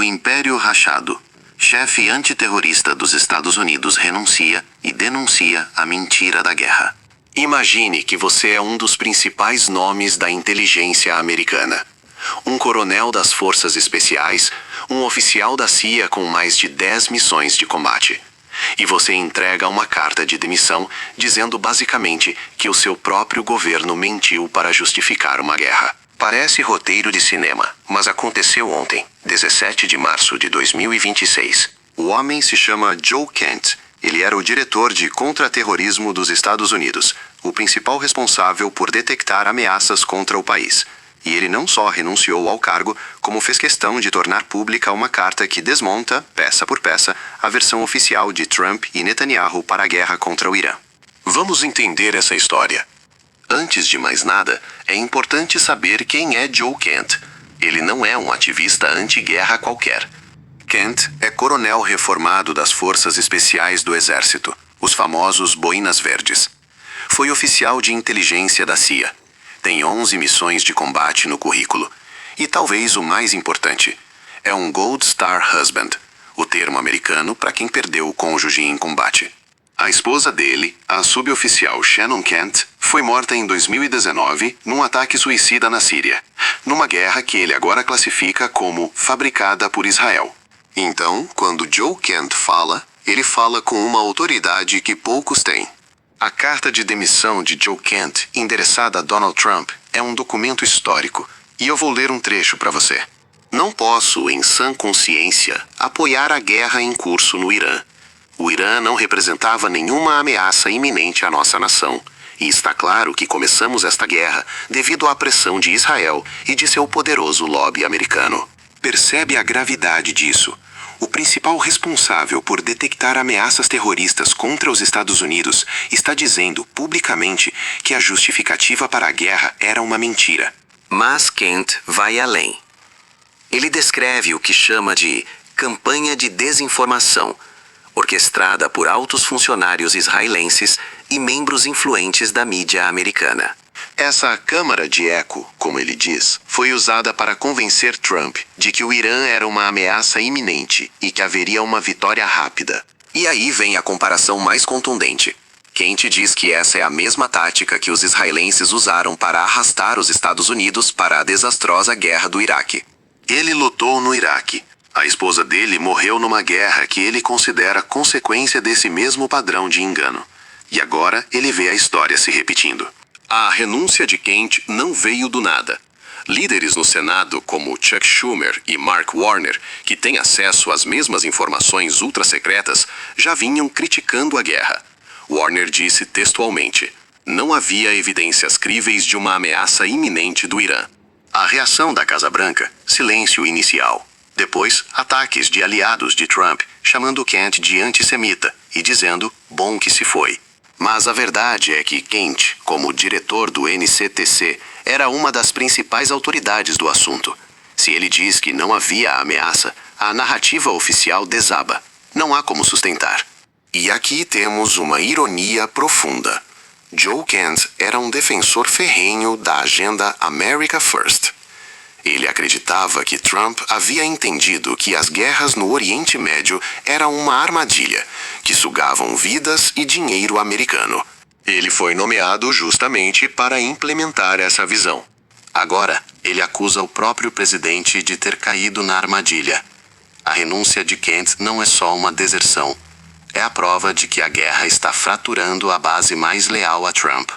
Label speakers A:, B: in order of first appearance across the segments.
A: Império Rachado. Chefe antiterrorista dos Estados Unidos renuncia e denuncia a mentira da guerra. Imagine que você é um dos principais nomes da inteligência americana. Um coronel das Forças Especiais, um oficial da CIA com mais de 10 missões de combate. E você entrega uma carta de demissão dizendo basicamente que o seu próprio governo mentiu para justificar uma guerra. Parece roteiro de cinema, mas aconteceu ontem, 17 de março de 2026. O homem se chama Joe Kent. Ele era o diretor de contra-terrorismo dos Estados Unidos, o principal responsável por detectar ameaças contra o país. E ele não só renunciou ao cargo, como fez questão de tornar pública uma carta que desmonta, peça por peça, a versão oficial de Trump e Netanyahu para a guerra contra o Irã. Vamos entender essa história. Antes de mais nada, é importante saber quem é Joe Kent. Ele não é um ativista anti-guerra qualquer. Kent é coronel reformado das Forças Especiais do Exército, os famosos Boinas Verdes. Foi oficial de inteligência da CIA. Tem 11 missões de combate no currículo. E talvez o mais importante, é um Gold Star Husband, o termo americano para quem perdeu o cônjuge em combate. A esposa dele, a suboficial Shannon Kent, foi morta em 2019 num ataque suicida na Síria, numa guerra que ele agora classifica como fabricada por Israel. Então, quando Joe Kent fala, ele fala com uma autoridade que poucos têm. A carta de demissão de Joe Kent, endereçada a Donald Trump, é um documento histórico, e eu vou ler um trecho para você. Não posso, em sã consciência, apoiar a guerra em curso no Irã. O Irã não representava nenhuma ameaça iminente à nossa nação, e está claro que começamos esta guerra devido à pressão de Israel e de seu poderoso lobby americano. Percebe a gravidade disso? O principal responsável por detectar ameaças terroristas contra os Estados Unidos está dizendo publicamente que a justificativa para a guerra era uma mentira. Mas Kent vai além. Ele descreve o que chama de campanha de desinformação, orquestrada por altos funcionários israelenses e membros influentes da mídia americana. Essa câmara de eco, como ele diz, foi usada para convencer Trump de que o Irã era uma ameaça iminente e que haveria uma vitória rápida. E aí vem a comparação mais contundente. Kent diz que essa é a mesma tática que os israelenses usaram para arrastar os Estados Unidos para a desastrosa guerra do Iraque. Ele lutou no Iraque. A esposa dele morreu numa guerra que ele considera consequência desse mesmo padrão de engano. E agora ele vê a história se repetindo. A renúncia de Kent não veio do nada. Líderes no Senado como Chuck Schumer e Mark Warner, que têm acesso às mesmas informações ultrasecretas, já vinham criticando a guerra. Warner disse textualmente: não havia evidências críveis de uma ameaça iminente do Irã. A reação da Casa Branca, silêncio inicial. Depois, ataques de aliados de Trump, chamando Kent de antissemita e dizendo, bom que se foi. Mas a verdade é que Kent, como diretor do NCTC, era uma das principais autoridades do assunto. Se ele diz que não havia ameaça, a narrativa oficial desaba. Não há como sustentar. E aqui temos uma ironia profunda. Joe Kent era um defensor ferrenho da agenda America First. Ele acreditava que Trump havia entendido que as guerras no Oriente Médio eram uma armadilha, que sugavam vidas e dinheiro americano. Ele foi nomeado justamente para implementar essa visão. Agora, ele acusa o próprio presidente de ter caído na armadilha. A renúncia de Kent não é só uma deserção. É a prova de que a guerra está fraturando a base mais leal a Trump.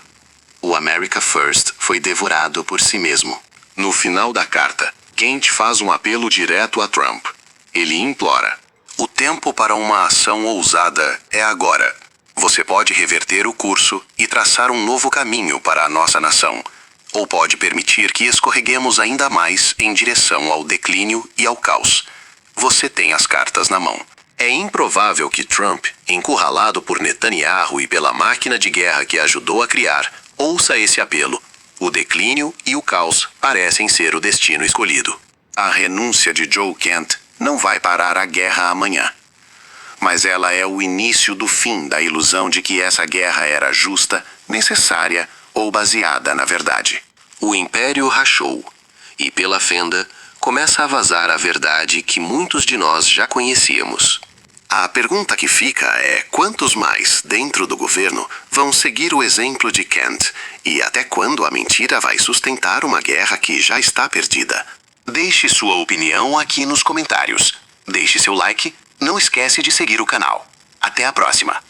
A: O America First foi devorado por si mesmo. No final da carta, Kent faz um apelo direto a Trump. Ele implora: o tempo para uma ação ousada é agora. Você pode reverter o curso e traçar um novo caminho para a nossa nação, ou pode permitir que escorreguemos ainda mais em direção ao declínio e ao caos. Você tem as cartas na mão. É improvável que Trump, encurralado por Netanyahu e pela máquina de guerra que ajudou a criar, ouça esse apelo. O declínio e o caos parecem ser o destino escolhido. A renúncia de Joe Kent não vai parar a guerra amanhã. Mas ela é o início do fim da ilusão de que essa guerra era justa, necessária ou baseada na verdade. O império rachou, e pela fenda, começa a vazar a verdade que muitos de nós já conhecíamos. A pergunta que fica é quantos mais, dentro do governo, vão seguir o exemplo de Kent e até quando a mentira vai sustentar uma guerra que já está perdida? Deixe sua opinião aqui nos comentários. Deixe seu like, não esquece de seguir o canal. Até a próxima!